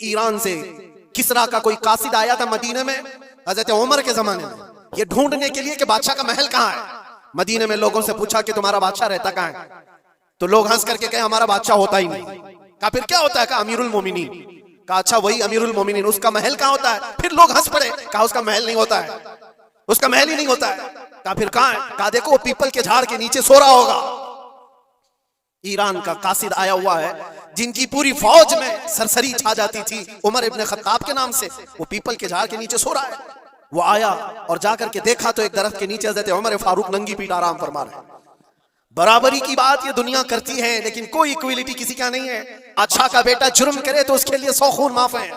Iran से किसरा का कोई कासिद आया था मदीने में हजरत उमर के जमाने में, ये ढूंढने के लिए कि बादशाह का महल कहाँ है। मदीने में लोगों से पूछा कि तुम्हारा बादशाह रहता कहाँ है, तो लोग हंस करके कहे हमारा बादशाह होता ही नहीं। कहा फिर क्या होता है? कहा अमीरुल मोमिनीन। कहा अच्छा वही अमीरुल मोमिनीन, उसका महल कहाँ होता है? फिर लोग हंस पड़े। कहा उसका महल नहीं होता है, उसका महल ही नहीं होता है। कहा फिर कहाँ है? कहा देखो वो पीपल के झाड़ के नीचे सो रहा होगा। ईरान का कासिद आया हुआ है जिनकी पूरी फौज में सरसरी छा जाती थी उमर इब्ने खत्ताब के नाम से, वो पीपल के झाड़ के नीचे सो रहा है। वो आया और जाकर के देखा तो एक दरख्त के नीचे हज़रत उमर फारूक नंगी पीठ आराम फरमा रहे। बराबरी की बात ये दुनिया करती है लेकिन कोई इक्वलिटी किसी का नहीं है। अच्छा का बेटा जुर्म करे तो उसके लिए 100 खून माफ है,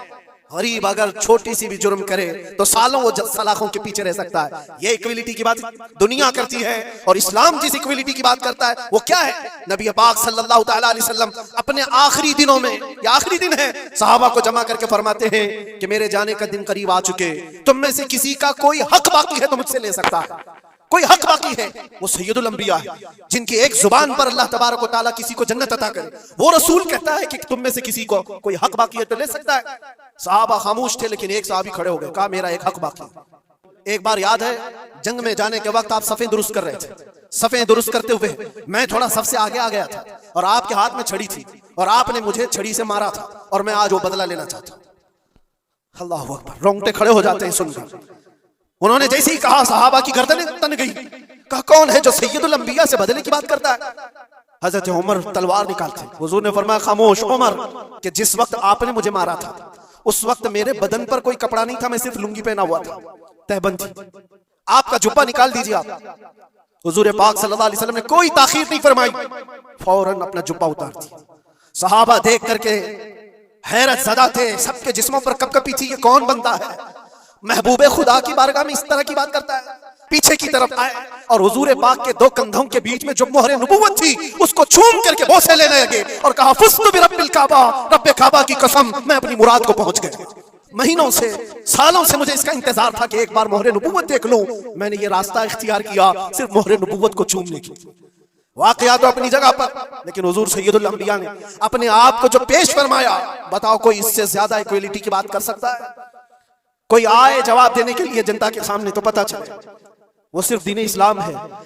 गरीब अगर छोटी सी भी जुर्म करे तो सालों वो सलाखों के पीछे रह सकता है। ये इक्वलिटी की बात दुनिया करती है और इस्लाम जिस इक्वलिटी की बात करता है वो क्या है? नबी पाक सल्लल्लाहु तआला अलैहि वसल्लम अपने आखिरी दिनों में, ये आखिरी दिन है, सहाबा को जमा करके फरमाते हैं कि मेरे जाने का दिन करीब आ चुके, तुम में से किसी का कोई हक बाकी है तो मुझसे ले सकता है। कोई हक बाकी है वो सैयदुल अंबिया है, जिनकी एक जुबान पर अल्लाह तबारक व तआला किसी को जन्नत अता करे। वो रसूल कहता है कि तुम में से किसी को कोई हक बाकी है तो ले सकता है। सहाबा खामोश थे लेकिन एक सहाबी खड़े हो गए, कहा मेरा एक हक बाकी है। एक बार याद है जंग में जाने के वक्त आप सफ़ें दुरुस्त कर रहे थे, सफ़ें दुरुस्त करते हुए मैं थोड़ा सबसे आगे आ गया था और आपके हाथ में छड़ी थी और आपने मुझे छड़ी से मारा था और मैं आज वो बदला लेना चाहता हूं। अल्लाह हू अकबर, रोंगटे खड़े हो जाते हैं सुनकर। उन्होंने जैसे ही कहा सहाबा की गर्दनें तन गई। कहा कौन है जो सैयदुल अंबिया से बदले की बात करता है? हजरत उमर तलवार निकालते। हुजूर ने फरमाया खामोश उमर, कि जिस वक्त आपने मुझे मारा था उस वक्त मेरे बदन पर कोई कपड़ा नहीं था, मैं सिर्फ लुंगी पहना हुआ था, तहबंद थी। आपका जुब्बा निकाल दीजिए आप। हुजूर पाक सल्लल्लाहु अलैहि वसल्लम ने कोई ताखीर नहीं फरमाई, फौरन अपना जुब्बा उतार दिया। सहाबा देख करके हैरत ज़दा थे, सबके जिस्मों पर कपकपी थी, ये कौन बंदा है महबूबे खुदा की बारगाह में इस तरह की बात करता है। पीछे की तरफ आए और हुजूर पाक के दो कंधों के बीच में जो मोहरे नबुव्वत थी उसको चूम करके बोसे लेने लगे और कहा फुस्तु बिरब्बिल काबा, रब्बे काबा की कसम मैं अपनी मुराद को पहुंच गया। महीनों से सालों से मुझे इसका इंतजार था कि एक बार मोहरे नबुव्वत देख लूं। मैंने ये रास्ता इख्तियार किया सिर्फ मोहरे नबुव्वत को चूमने की। वाकया तो अपनी जगह पर, लेकिन हुजूर सैयदुल अंबिया ने अपने आप को जो पेश फरमाया, बताओ कोई इससे ज्यादा इक्वलिटी की बात कर सकता है? कोई आए जवाब देने के लिए जनता के सामने तो पता चले वो सिर्फ दीन इस्लाम है।